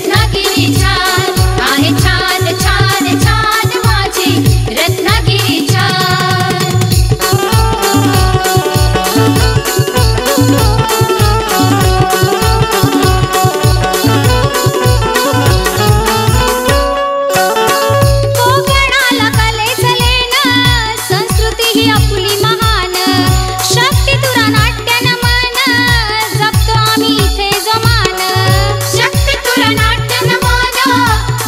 रत्नागिरी छान आहे, छान छान छान माझी रत्नागिरी छान। कोकणाला कलेचं लेण, संस्कृती ही आपुली महान, शक्ती तुरा नाट्य नमन, जपतो आम्ही इथे जो मान। शक्ती तुरा नाट्य नमन,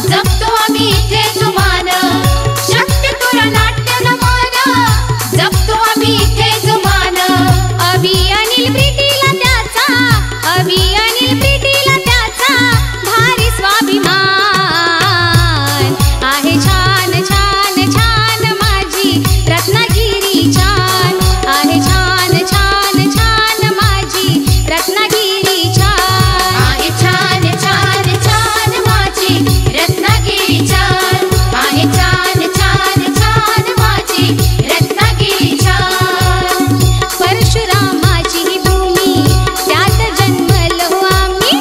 जपतो आम्ही इथे जो मान। शक्ती तुरा नाट्य नमन, जपतो आम्ही इथे जो मान। अभियानील प्रीतीला त्याचा, अभियानील प्रीतीला त्याचा भारी स्वाभिमान आहे, छान छान छान माझी रत्नागिरी छान आहे, छान छान छान माझी रत्नागिरी छान आहे, छान छान छान माझी रत्नागिरी छान आहे, छान छान छान माझी रत्नागिरी छान। परशुरामाची ही भूमी, त्यात जन्मलो आम्ही,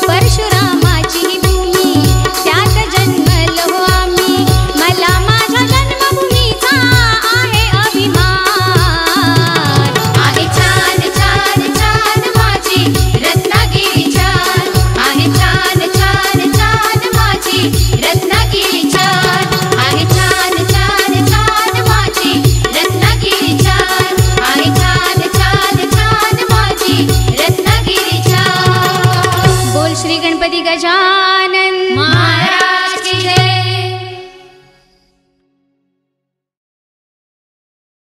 परशुरामाची ही भूमी, त्यात जन्मलो आम्ही, मला माझ्या जन्मभूमीचा आहे अभिमान आहे, छान छान छान माझी रत्नागिरी छान आहे, छान छान छान माझी रत्नागिरी छान आहे, छान छान छान माझी रत्नागिरी छान आहे, छान छान छान माझी रत्नागिरी छान। बोल श्री गणपती गजा